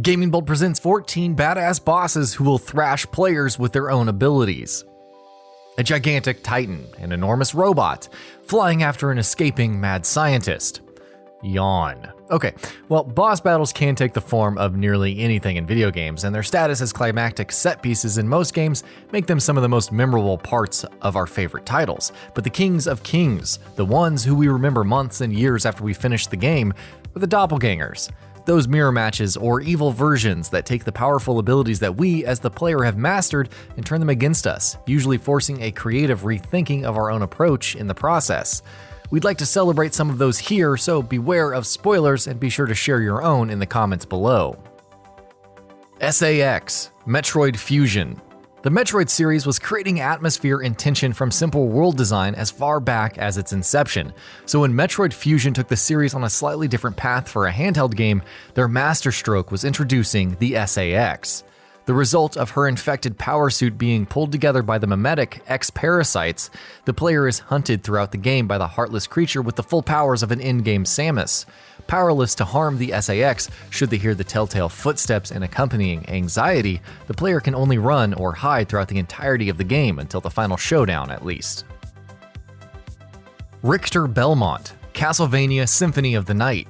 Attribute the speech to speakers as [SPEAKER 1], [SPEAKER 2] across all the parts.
[SPEAKER 1] Gaming Bolt presents 14 badass bosses who will thrash players with their own abilities. A gigantic titan, an enormous robot, flying after an escaping mad scientist. Yawn. Okay, well, boss battles can take the form of nearly anything in video games, and their status as climactic set pieces in most games make them some of the most memorable parts of our favorite titles. But the kings of kings, the ones who we remember months and years after we finish the game, are the dopplegangers. Those mirror matches or evil versions that take the powerful abilities that we as the player have mastered and turn them against us, usually forcing a creative rethinking of our own approach in the process. We'd like to celebrate some of those here, so beware of spoilers and be sure to share your own in the comments below. SAX, Metroid Fusion. The Metroid series was creating atmosphere and tension from simple world design as far back as its inception. So when Metroid Fusion took the series on a slightly different path for a handheld game, their masterstroke was introducing the SAX. The result of her infected power suit being pulled together by the mimetic X-parasites, the player is hunted throughout the game by the heartless creature with the full powers of an in-game Samus. Powerless to harm the SAX, should they hear the telltale footsteps and accompanying anxiety, the player can only run or hide throughout the entirety of the game until the final showdown at least. RICHTER BELMONT, Castlevania Symphony of the Night.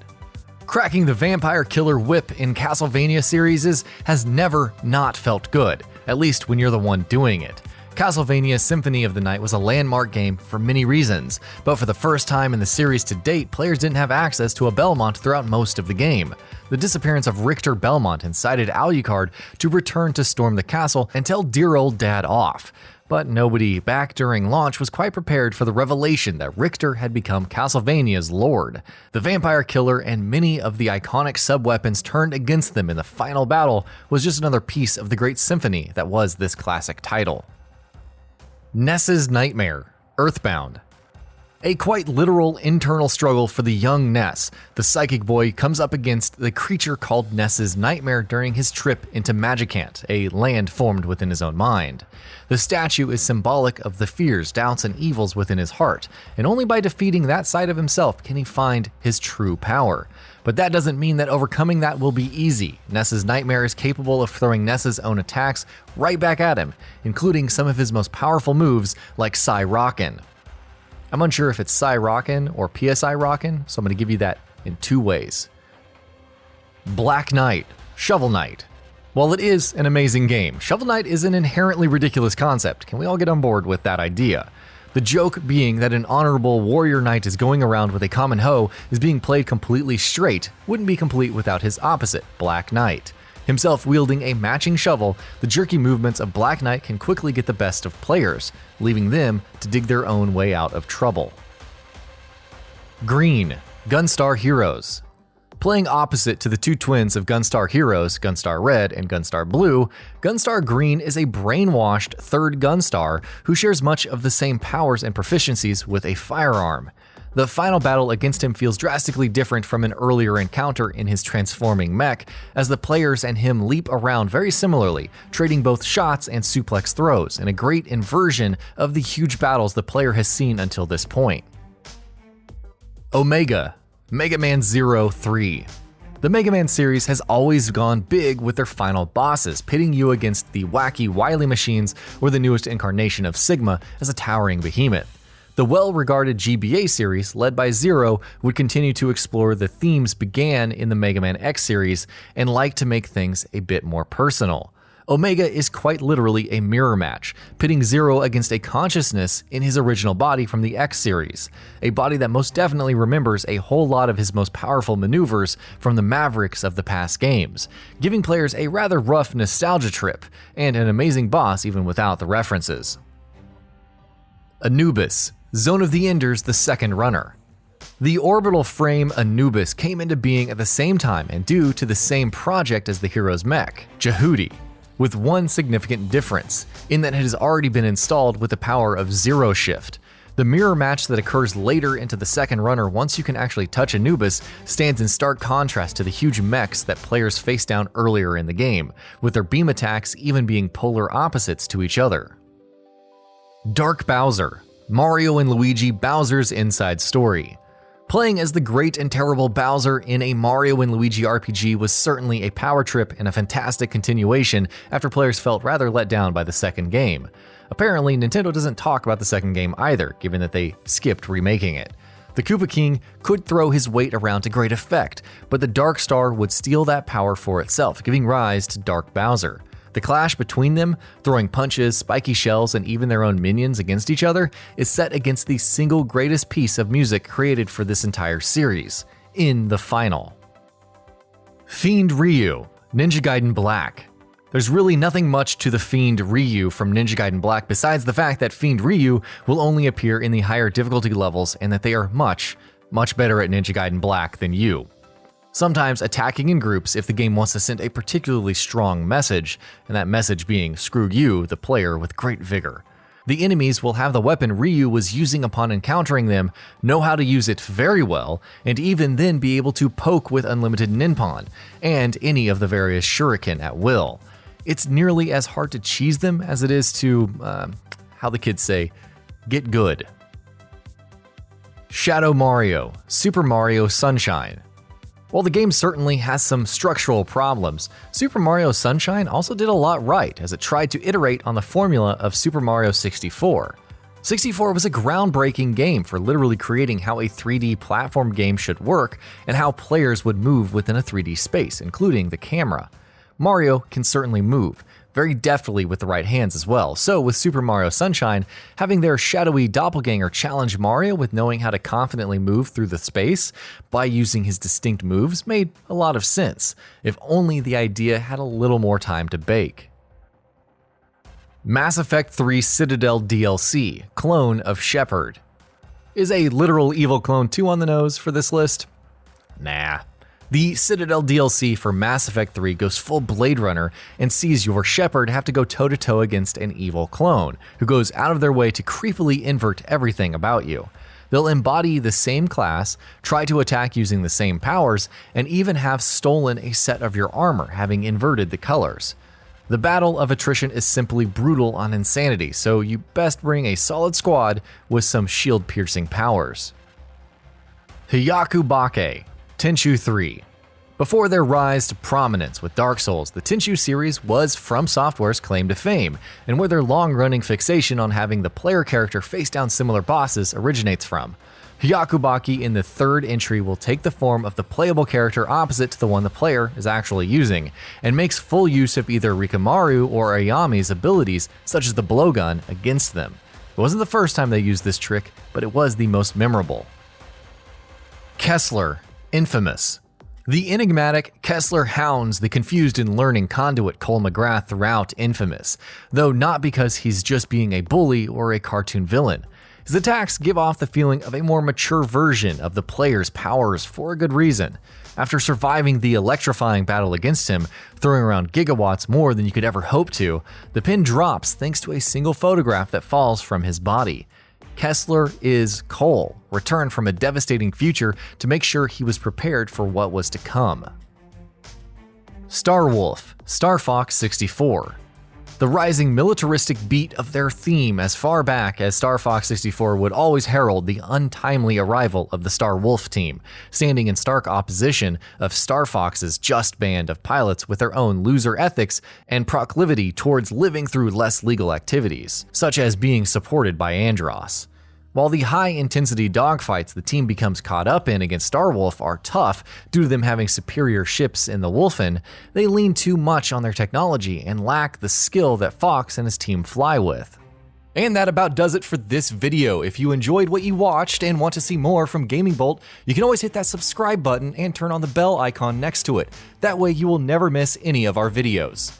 [SPEAKER 1] Cracking the vampire killer whip in Castlevania series has never not felt good, at least when you're the one doing it. Castlevania Symphony of the Night was a landmark game for many reasons, but for the first time in the series to date, players didn't have access to a Belmont throughout most of the game. The disappearance of Richter Belmont incited Alucard to return to storm the castle and tell dear old dad off. But nobody back during launch was quite prepared for the revelation that Richter had become Castlevania's lord. The vampire killer and many of the iconic sub-weapons turned against them in the final battle was just another piece of the great symphony that was this classic title. Ness's Nightmare, Earthbound. A quite literal internal struggle for the young Ness, the psychic boy comes up against the creature called Ness's Nightmare during his trip into Magicant, a land formed within his own mind. The statue is symbolic of the fears, doubts, and evils within his heart, and only by defeating that side of himself can he find his true power. But that doesn't mean that overcoming that will be easy. Ness's Nightmare is capable of throwing Ness's own attacks right back at him, including some of his most powerful moves like Psy Rockin'. I'm unsure if it's Psy Rockin' or PSI Rockin', so I'm going to give you that in two ways. Black Knight, Shovel Knight. While it is an amazing game, Shovel Knight is an inherently ridiculous concept. Can we all get on board with that idea? The joke being that an honorable warrior knight is going around with a common hoe is being played completely straight, wouldn't be complete without his opposite, Black Knight. Himself wielding a matching shovel, the jerky movements of Black Knight can quickly get the best of players, leaving them to dig their own way out of trouble. Green, GUNSTAR Heroes. Playing opposite to the two twins of GUNSTAR Heroes, GUNSTAR Red and GUNSTAR Blue, GUNSTAR Green is a brainwashed third GUNSTAR who shares much of the same powers and proficiencies with a firearm. The final battle against him feels drastically different from an earlier encounter in his transforming mech, as the players and him leap around very similarly, trading both shots and suplex throws, in a great inversion of the huge battles the player has seen until this point. Omega, Mega Man 0-3. The Mega Man series has always gone big with their final bosses, pitting you against the wacky Wily machines or the newest incarnation of Sigma as a towering behemoth. The well-regarded GBA series, led by Zero, would continue to explore the themes began in the Mega Man X series and like to make things a bit more personal. Omega is quite literally a mirror match, pitting Zero against a consciousness in his original body from the X series, a body that most definitely remembers a whole lot of his most powerful maneuvers from the Mavericks of the past games, giving players a rather rough nostalgia trip, and an amazing boss even without the references. ANUBIS, Zone of the Enders, the second runner. The orbital frame ANUBIS came into being at the same time and due to the same project as the hero's mech, Jehudi, with one significant difference, in that it has already been installed with the power of Zero Shift. The mirror match that occurs later into the second runner once you can actually touch ANUBIS stands in stark contrast to the huge mechs that players face down earlier in the game, with their beam attacks even being polar opposites to each other. Dark Bowser, Mario and Luigi Bowser's Inside Story. Playing as the great and terrible Bowser in a Mario and Luigi RPG was certainly a power trip and a fantastic continuation after players felt rather let down by the second game. Apparently, Nintendo doesn't talk about the second game either, given that they skipped remaking it. The Koopa King could throw his weight around to great effect, but the Dark Star would steal that power for itself, giving rise to Dark Bowser. The clash between them, throwing punches, spiky shells, and even their own minions against each other, is set against the single greatest piece of music created for this entire series, in the final. Fiend Ryu, Ninja Gaiden Black. There's really nothing much to the Fiend Ryu from Ninja Gaiden Black besides the fact that Fiend Ryu will only appear in the higher difficulty levels and that they are much, much better at Ninja Gaiden Black than you. Sometimes attacking in groups if the game wants to send a particularly strong message, and that message being screw you, the player, with great vigor. The enemies will have the weapon Ryu was using upon encountering them, know how to use it very well, and even then be able to poke with unlimited ninpon, and any of the various shuriken at will. It's nearly as hard to cheese them as it is to, how the kids say, get good. Shadow Mario, Super Mario Sunshine. While the game certainly has some structural problems, Super Mario Sunshine also did a lot right as it tried to iterate on the formula of Super Mario 64. 64 was a groundbreaking game for literally creating how a 3D platform game should work and how players would move within a 3D space, including the camera. Mario can certainly move, very deftly with the right hands as well, so with Super Mario Sunshine, having their shadowy doppelganger challenge Mario with knowing how to confidently move through the space by using his distinct moves made a lot of sense, if only the idea had a little more time to bake. Mass Effect 3 Citadel DLC, Clone of SHEPHARD. Is a literal evil clone too on the nose for this list? Nah. The Citadel DLC for Mass Effect 3 goes full Blade Runner and sees your Shepard have to go toe-to-toe against an evil clone, who goes out of their way to creepily invert everything about you. They'll embody the same class, try to attack using the same powers, and even have stolen a set of your armor, having inverted the colors. The battle of attrition is simply brutal on insanity, so you best bring a solid squad with some shield-piercing powers. HYAKUBAKE, TENCHU 3. Before their rise to prominence with Dark Souls, the TENCHU series was From Software's claim to fame, and where their long-running fixation on having the player character face down similar bosses originates from. HYAKUBAKE in the third entry will take the form of the playable character opposite to the one the player is actually using, and makes full use of either Rikamaru or Ayami's abilities, such as the blowgun, against them. It wasn't the first time they used this trick, but it was the most memorable. KESSLER, Infamous. The enigmatic KESSLER hounds the confused and learning conduit Cole McGrath throughout Infamous, though not because he's just being a bully or a cartoon villain. His attacks give off the feeling of a more mature version of the player's powers for a good reason. After surviving the electrifying battle against him, throwing around gigawatts more than you could ever hope to, the pin drops thanks to a single photograph that falls from his body. KESSLER is Cole, returned from a devastating future to make sure he was prepared for what was to come. Star Wolf, Star Fox 64. The rising militaristic beat of their theme as far back as Star Fox 64 would always herald the untimely arrival of the Star Wolf team, standing in stark opposition of Star Fox's just band of pilots with their own loser ethics and proclivity towards living through less legal activities, such as being supported by Andross. While the high-intensity dogfights the team becomes caught up in against Star Wolf are tough due to them having superior ships in the Wolfen, they lean too much on their technology and lack the skill that Fox and his team fly with. And that about does it for this video. If you enjoyed what you watched and want to see more from Gaming Bolt, you can always hit that subscribe button and turn on the bell icon next to it. That way you will never miss any of our videos.